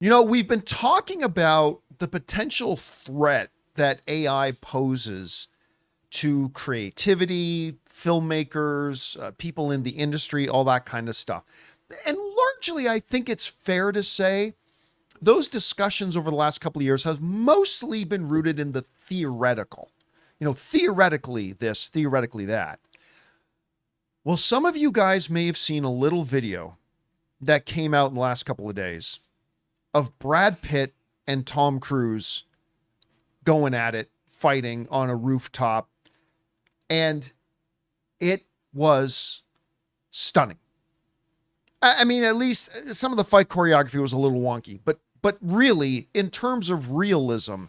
We've been talking about the potential threat that AI poses to creativity, filmmakers, people in the industry, all that kind of stuff. And largely, I think it's fair to say those discussions over the last couple of years have mostly been rooted in the theoretical. Theoretically this, theoretically that. Well, some of you guys may have seen a little video that came out in the last couple of days of Brad Pitt and Tom Cruise going at it, fighting on a rooftop. And it was stunning. I mean, at least some of the fight choreography was a little wonky, but really, in terms of realism,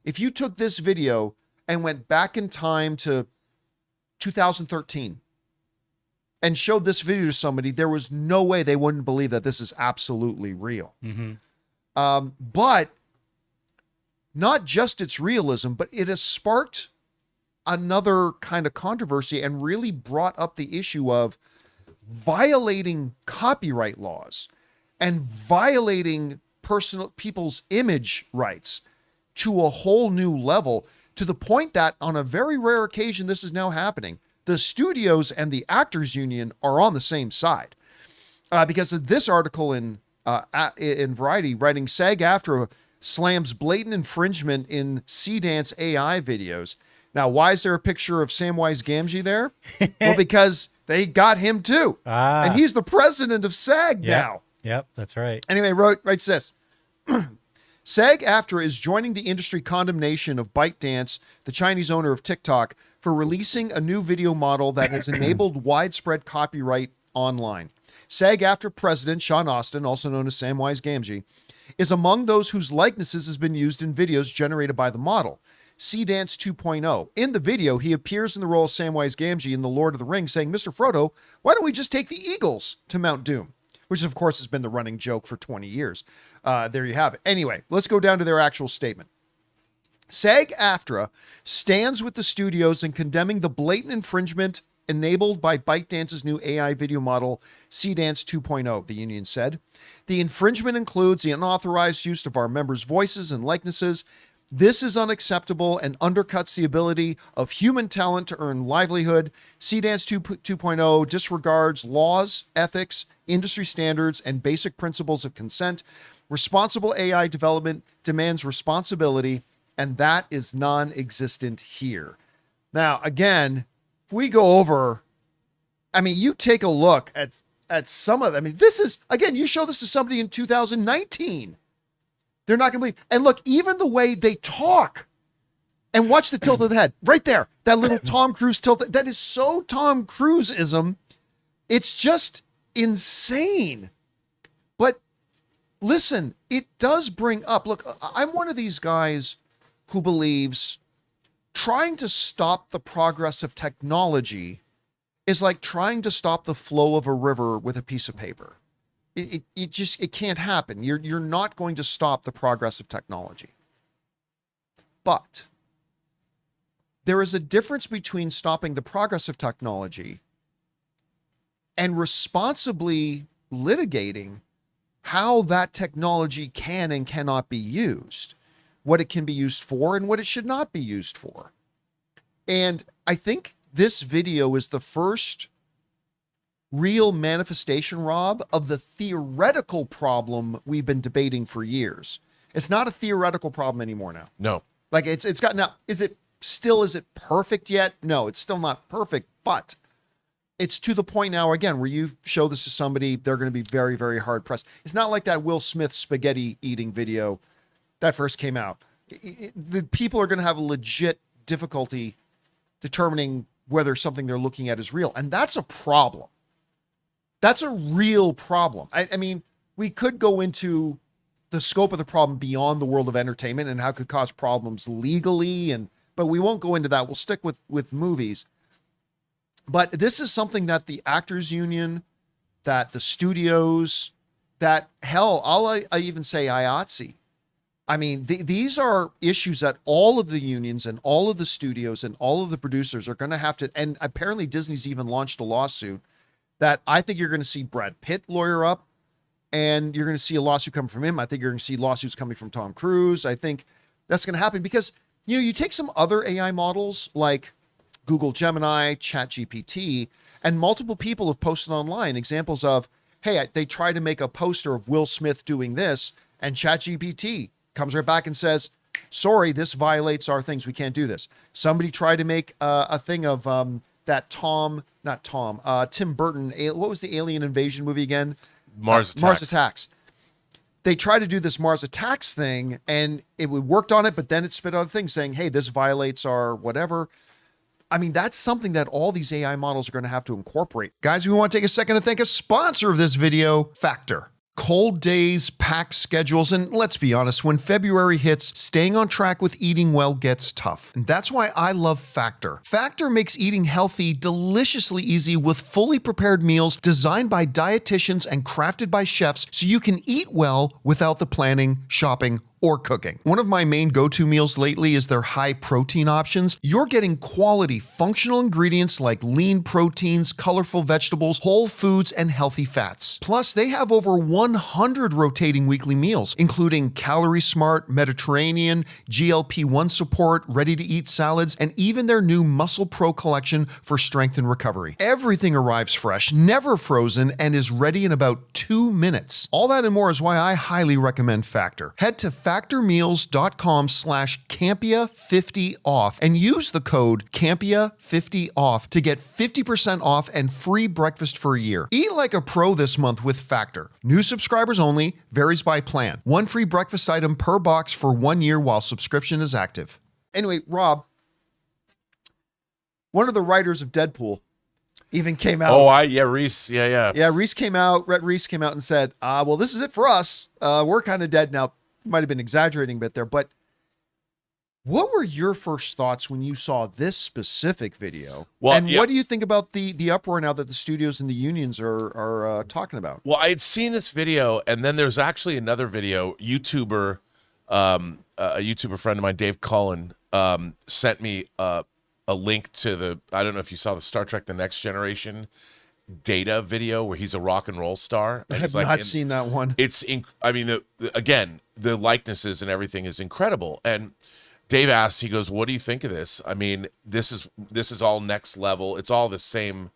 if you took this video and went back in time to 2013 and showed this video to somebody, there was no way they wouldn't believe that this is absolutely real. Mm-hmm. But not just its realism, but it has sparked another kind of controversy and really brought up the issue of violating copyright laws and violating people's image rights to a whole new level, to the point that on a very rare occasion, this is now happening. The studios and the actors union are on the same side, because of this article in Variety writing SAG-AFTRA slams blatant infringement in C-Dance AI videos. Now, why is there a picture of Samwise Gamgee there? Well, because they got him too. And he's the president of SAG now. Yep, that's right. Anyway, writes this. SAG-AFTRA is joining the industry condemnation of ByteDance, the Chinese owner of TikTok, for releasing a new video model that has enabled widespread copyright online. SAG-AFTRA president Sean Austin, also known as Samwise Gamgee, is among those whose likenesses has been used in videos generated by the model. C-Dance 2.0. In the video, he appears in the role of Samwise Gamgee in The Lord of the Rings, saying, "Mr. Frodo, why don't we just take the Eagles to Mount Doom?" Which, of course, has been the running joke for 20 years. There you have it. Anyway, let's go down to their actual statement. SAG-AFTRA stands with the studios in condemning the blatant infringement enabled by ByteDance's new AI video model, C-Dance 2.0, the union said. The infringement includes the unauthorized use of our members' voices and likenesses. This is unacceptable and undercuts the ability of human talent to earn livelihood. C-Dance 2.0 disregards laws, ethics, industry standards, and basic principles of consent. Responsible AI development demands responsibility, and that is non-existent here. Now, again, if we go over, you take a look at some of them. This is, again, you show this to somebody in 2019. They're not going to believe. And look, even the way they talk, and watch the tilt of the head right there. That little Tom Cruise tilt. That is so Tom Cruise-ism. It's just insane. But listen, it does bring up, look, I'm one of these guys who believes trying to stop the progress of technology is like trying to stop the flow of a river with a piece of paper. It can't happen. You're not going to stop the progress of technology. But there is a difference between stopping the progress of technology and responsibly litigating how that technology can and cannot be used, what it can be used for and what it should not be used for. And I think this video is the first real manifestation, Rob, of the theoretical problem we've been debating for years. It's not a theoretical problem anymore now. No. Like it's got, now, is it perfect yet? No, it's still not perfect, but it's to the point now, again, where you show this to somebody, they're going to be very, very hard pressed. It's not like that Will Smith spaghetti eating video that first came out. The people are going to have a legit difficulty determining whether something they're looking at is real. And that's a problem. That's a real problem. I mean, we could go into the scope of the problem beyond the world of entertainment and how it could cause problems legally, but we won't go into that. We'll stick with movies. But this is something that the actors union, that the studios, that hell, I even say IATSE. I mean, these are issues that all of the unions and all of the studios and all of the producers are going to have to, and apparently Disney's even launched a lawsuit that I think you're going to see Brad Pitt lawyer up. and you're going to see a lawsuit coming from him. I think you're going to see lawsuits coming from Tom Cruise. I think that's going to happen because, you take some other AI models like Google Gemini, ChatGPT, and multiple people have posted online examples of, hey, they try to make a poster of Will Smith doing this, and ChatGPT comes right back and says, sorry, this violates our things. We can't do this. Somebody tried to make a thing of that Tim Burton. What was the alien invasion movie again? Mars Attacks. Mars Attacks. They tried to do this Mars Attacks thing, and it worked on it, but then it spit out a thing saying, hey, this violates our whatever. I mean, that's something that all these AI models are going to have to incorporate. Guys, we want to take a second to thank a sponsor of this video, Factor. Cold days, packed schedules, and let's be honest, when February hits, staying on track with eating well gets tough. And that's why I love Factor. Factor makes eating healthy deliciously easy with fully prepared meals designed by dietitians and crafted by chefs so you can eat well without the planning, shopping, or cooking. One of my main go-to meals lately is their high protein options. You're getting quality functional ingredients like lean proteins, colorful vegetables, whole foods, and healthy fats. Plus, they have over 100 rotating weekly meals, including Calorie Smart, Mediterranean, GLP-1 support, ready-to-eat salads, and even their new Muscle Pro collection for strength and recovery. Everything arrives fresh, never frozen, and is ready in about 2 minutes. All that and more is why I highly recommend Factor. Head to factormeals.com/Campea50off and use the code Campea50off to get 50% off and free breakfast for a year. Eat like a pro this month with Factor. New subscribers only, varies by plan. One free breakfast item per box for 1 year while subscription is active. Anyway, Rob, one of the writers of Deadpool even came out. Reese. Yeah. Yeah, Reese came out. Rhett Reese came out and said, well, this is it for us. We're kind of dead now. Might have been exaggerating a bit there, but what were your first thoughts when you saw this specific video? Well, and what do you think about the uproar now that the studios and the unions are talking about? Well, I had seen this video, and then there's actually another video. A YouTuber friend of mine, Dave Cullen, sent me a link to I don't know if you saw the Star Trek: The Next Generation Data video where he's a rock and roll star. I have not seen that one. Again, the likenesses and everything is incredible. And Dave asked, he goes, what do you think of this? I mean, this is all next level. It's all the same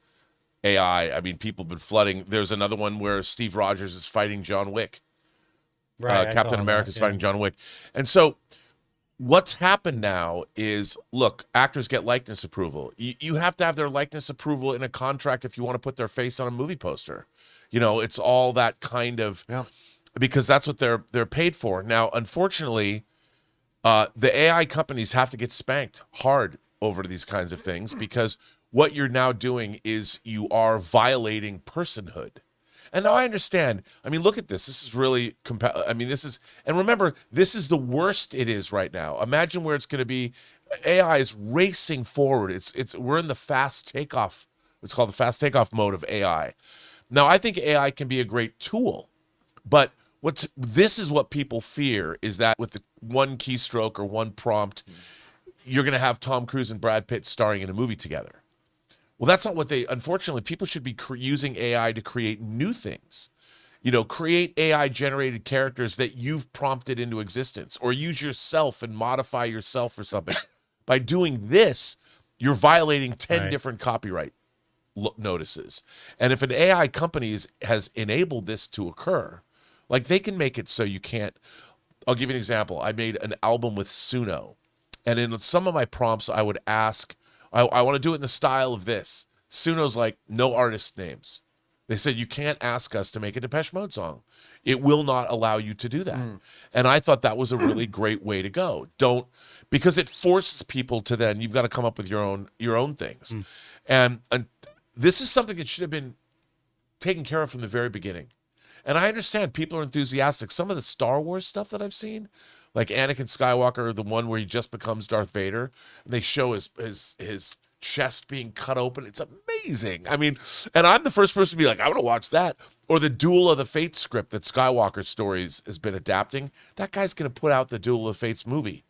AI. I mean, people have been flooding. There's another one where Steve Rogers is fighting John Wick. Right. Captain America is fighting John Wick. And so what's happened now is, look, actors get likeness approval. You have to have their likeness approval in a contract if you want to put their face on a movie poster. It's all that kind of, because that's what they're paid for. Now, unfortunately, the AI companies have to get spanked hard over these kinds of things because what you're now doing is you are violating personhood. And now I understand. I mean, look at this. This is really and remember, this is the worst it is right now. Imagine where it's going to be. AI is racing forward. We're in the fast takeoff. It's called the fast takeoff mode of AI. Now, I think AI can be a great tool, but this is what people fear is that with the one keystroke or one prompt, you're going to have Tom Cruise and Brad Pitt starring in a movie together. Well, that's not what unfortunately, people should be using AI to create new things. Create AI-generated characters that you've prompted into existence, or use yourself and modify yourself or something. By doing this, you're violating 10 different copyright notices. And if an AI company has enabled this to occur, like they can make it so you can't. I'll give you an example. I made an album with Suno, and in some of my prompts, I would ask, I want to do it in the style of this. Suno's like, no artist names. They said, you can't ask us to make a Depeche Mode song. It will not allow you to do that. And I thought that was a really great way to go. Because it forces people to then, you've got to come up with your own things. And this is something that should have been taken care of from the very beginning. And I understand people are enthusiastic. Some of the Star Wars stuff that I've seen, like Anakin Skywalker, the one where he just becomes Darth Vader, and they show his chest being cut open. It's amazing. I mean, and I'm the first person to be like, I want to watch that. Or the Duel of the Fates script that Skywalker Stories has been adapting. That guy's going to put out the Duel of the Fates movie.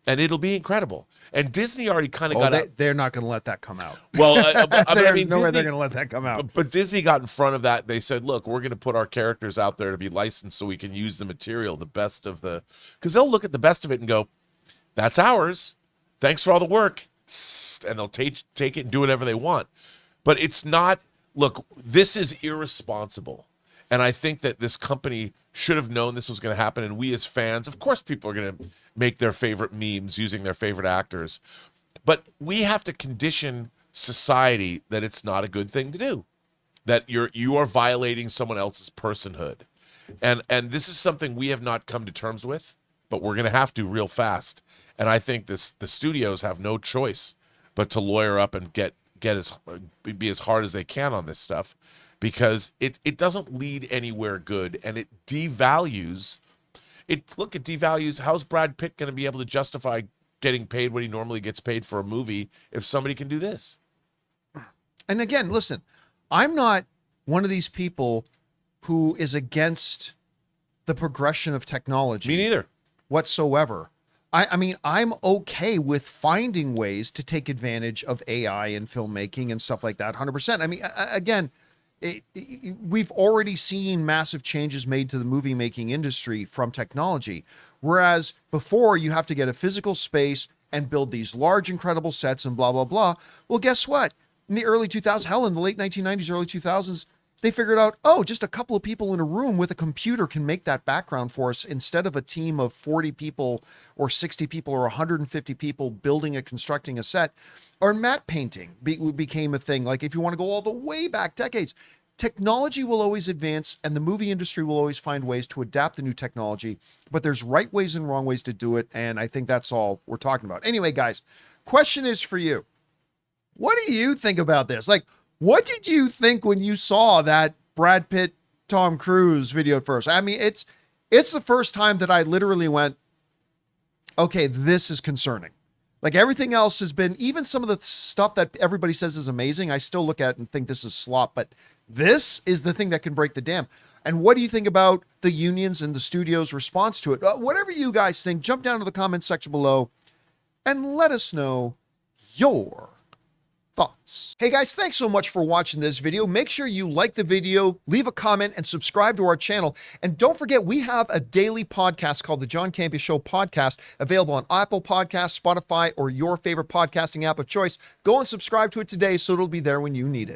and it'll be incredible. And Disney already kind of they're not going to let that come out. well, I mean, no way Disney, they're going to let that come out. but Disney got in front of that. They said, look, we're going to put our characters out there to be licensed so we can use the material, the best of the, because they'll look at the best of it and go, that's ours. Thanks for all the work. And they'll take it and do whatever they want. But it's not, look, this is irresponsible. And I think that this company should have known this was going to happen. And we as fans, of course, people are going to make their favorite memes using their favorite actors. But we have to condition society that it's not a good thing to do, that you are violating someone else's personhood. And this is something we have not come to terms with, but we're going to have to real fast. And I think the studios have no choice but to lawyer up and be as hard as they can on this stuff, because it doesn't lead anywhere good, and it devalues. It devalues. How's Brad Pitt going to be able to justify getting paid what he normally gets paid for a movie if somebody can do this? And again, listen, I'm not one of these people who is against the progression of technology. Me neither. Whatsoever. I mean, I'm okay with finding ways to take advantage of AI in filmmaking and stuff like that, 100%. I mean, again, we've already seen massive changes made to the movie making industry from technology. Whereas before, you have to get a physical space and build these large, incredible sets and blah, blah, blah. Well, guess what? In the early 2000s, hell, in the late 1990s, early 2000s, they figured out, oh, just a couple of people in a room with a computer can make that background for us instead of a team of 40 people or 60 people or 150 people constructing a set. Or matte painting became a thing. Like if you want to go all the way back decades, technology will always advance and the movie industry will always find ways to adapt the new technology, but there's right ways and wrong ways to do it. And I think that's all we're talking about. Anyway, guys, question is for you. What do you think about this? Like, what did you think when you saw that Brad Pitt, Tom Cruise video at first? I mean, it's the first time that I literally went, okay, this is concerning. Like everything else has been, even some of the stuff that everybody says is amazing, I still look at and think this is slop, but this is the thing that can break the dam. And what do you think about the unions and the studio's response to it? Whatever you guys think, jump down to the comment section below and let us know your thoughts. Hey guys, thanks so much for watching this video. Make sure you like the video, leave a comment, and subscribe to our channel. And don't forget, we have a daily podcast called the John Campea Show podcast, available on Apple Podcasts, Spotify, or your favorite podcasting app of choice. Go and subscribe to it today so it'll be there when you need it.